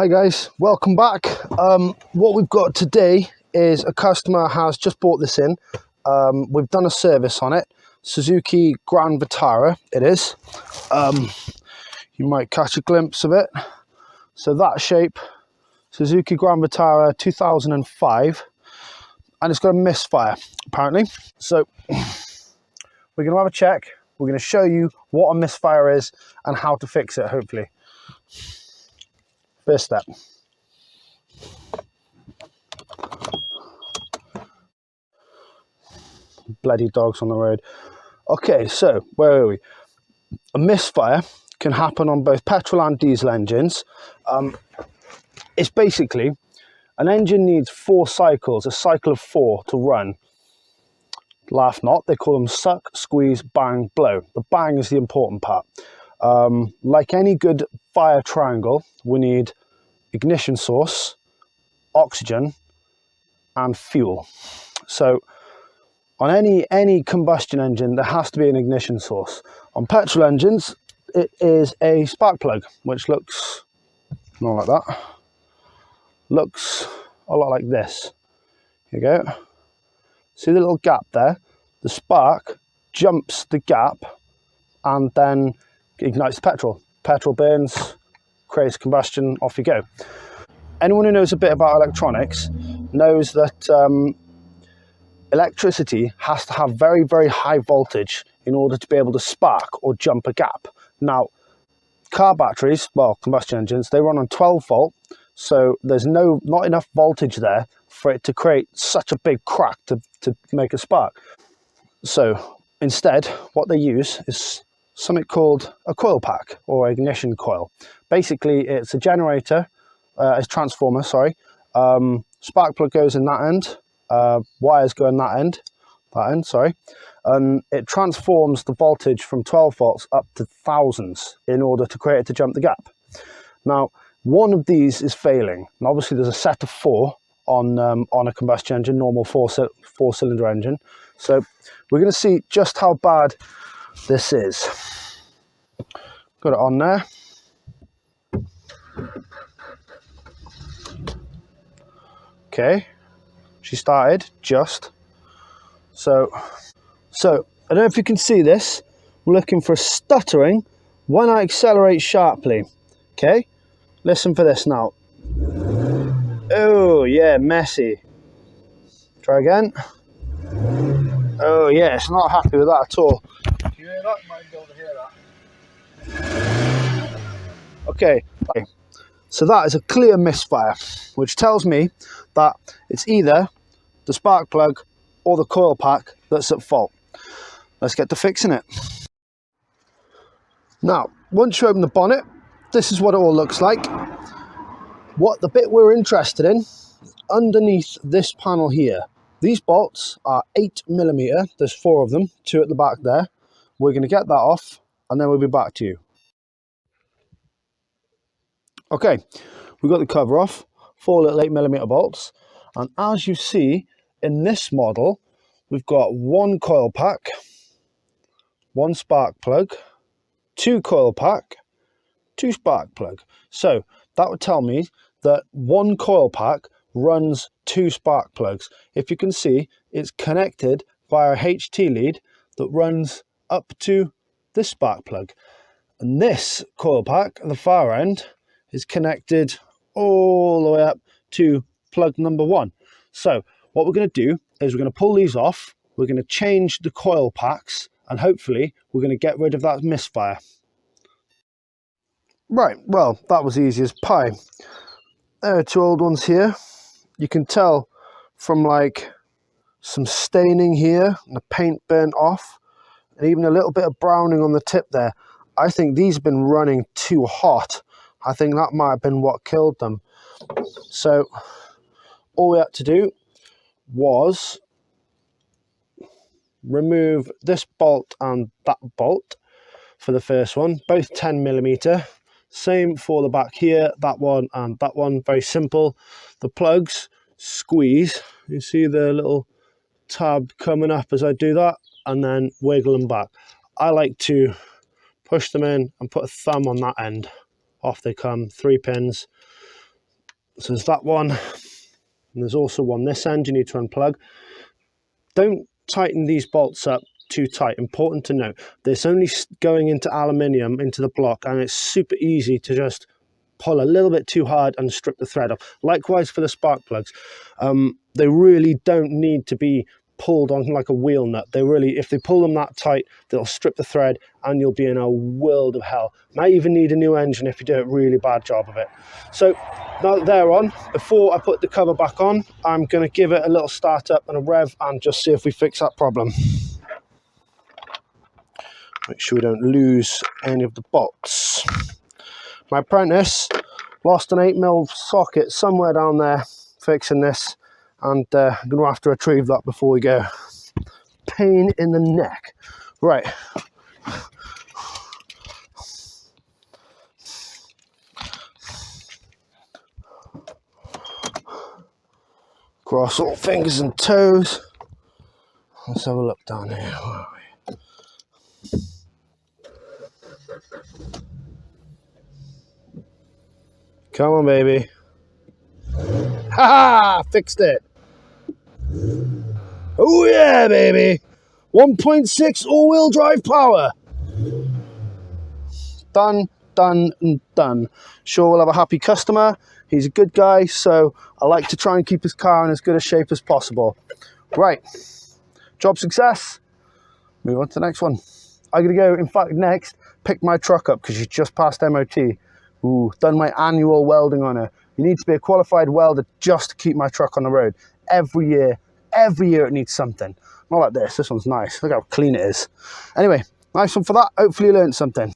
Hi guys, welcome back. What we've got today is a customer has just bought this in. We've done a service on it. Suzuki Grand Vitara it is. You might catch a glimpse of it. So that shape, Suzuki Grand Vitara 2005, and it's got a misfire apparently. So we're going to have a check. We're going to show you what a misfire is and how to fix it, hopefully. First step. Bloody dogs on the road. Okay, so where are we? A misfire can happen on both petrol and diesel engines. It's basically an engine needs 4 cycles, a cycle of 4 to run. Laugh not, they call them suck, squeeze, bang, blow. The bang is the important part. Like any good fire triangle, we need ignition source, oxygen, and fuel. So on any combustion engine, there has to be an ignition source. On petrol engines, it is a spark plug, which looks not like that. Looks a lot like this. Here you go. See the little gap there? The spark jumps the gap and then ignites the petrol. Petrol burns, creates combustion, off you go. Anyone who knows a bit about electronics knows that electricity has to have very, very high voltage in order to be able to spark or jump a gap. Now, car batteries, well, combustion engines, they run on 12 volt, so there's not enough voltage there for it to create such a big crack to make a spark. So instead, what they use is something called a coil pack or ignition coil. Basically, it's a generator, it's transformer, sorry. Spark plug goes in that end. Wires go in that end, and it transforms the voltage from 12 volts up to thousands in order to create it to jump the gap. Now, one of these is failing, and obviously there's a set of 4 on a combustion engine, normal four-cylinder engine. So we're going to see just how bad this is. Got it on there. Okay. She started just so I don't know if you can see this. We're looking for stuttering when I accelerate sharply. Okay, listen for this now. Oh yeah, messy. Try again. Oh yeah, it's not happy with that at all. Can you hear that? You might be able to hear that. Okay. So that is a clear misfire, which tells me that it's either the spark plug or the coil pack that's at fault. Let's get to fixing it. Now, once you open the bonnet, this is what it all looks like. What the bit we're interested in, underneath this panel here. These bolts are 8mm, there's 4 of them, 2 at the back there. We're going to get that off and then we'll be back to you. Okay, we've got the cover off, 4 little 8mm bolts, and as you see in this model, we've got 1 coil pack, 1 spark plug, 2 coil pack, 2 spark plug. So that would tell me that 1 coil pack runs 2 spark plugs. If you can see, it's connected via a HT lead that runs up to this spark plug. And this coil pack at the far end is connected all the way up to plug number 1. So what we're going to do is we're going to pull these off, we're going to change the coil packs, and hopefully we're going to get rid of that misfire. Right, well, that was easy as pie. There are 2 old ones here. You can tell from like some staining here and the paint burnt off, and even a little bit of browning on the tip there. I think these have been running too hot. I think that might have been what killed them. So all we had to do was remove this bolt and that bolt for the first one, both 10mm. Same for the back here, that one and that one, very simple. The plugs, squeeze, you see the little tab coming up as I do that, and then wiggle them back. I like to push them in and put a thumb on that end. Off they come, 3 pins. So there's that one, and there's also one this end you need to unplug. Don't tighten these bolts up too tight. Important to note, this only going into aluminium, into the block, and it's super easy to just pull a little bit too hard and strip the thread off. Likewise for the spark plugs, they really don't need to be pulled on like a wheel nut. They really, if they pull them that tight, they'll strip the thread and you'll be in a world of hell. Might even need a new engine if you do a really bad job of it. So now that they're on, before I put the cover back on, I'm going to give it a little start up and a rev and just see if we fix that problem. Make sure we don't lose any of the bolts. My apprentice lost an 8mm socket somewhere down there fixing this, and I'm going to have to retrieve that before we go. Pain in the neck. Right. Cross all fingers and toes. Let's have a look down here. Where are we? Come on, baby. Ha ha! Fixed it. Oh yeah, baby. 1.6 all-wheel drive power. Done, done, and done. Sure, we'll have a happy customer. He's a good guy, so I like to try and keep his car in as good a shape as possible. Right, job success. Move on to the next one. I'm gonna go, in fact, next, pick my truck up because she's just passed MOT. Ooh, done my annual welding on her. You need to be a qualified welder just to keep my truck on the road. Every year it needs something. Not like this one's nice. Look how clean it is. Anyway, nice one for that. Hopefully you learned something.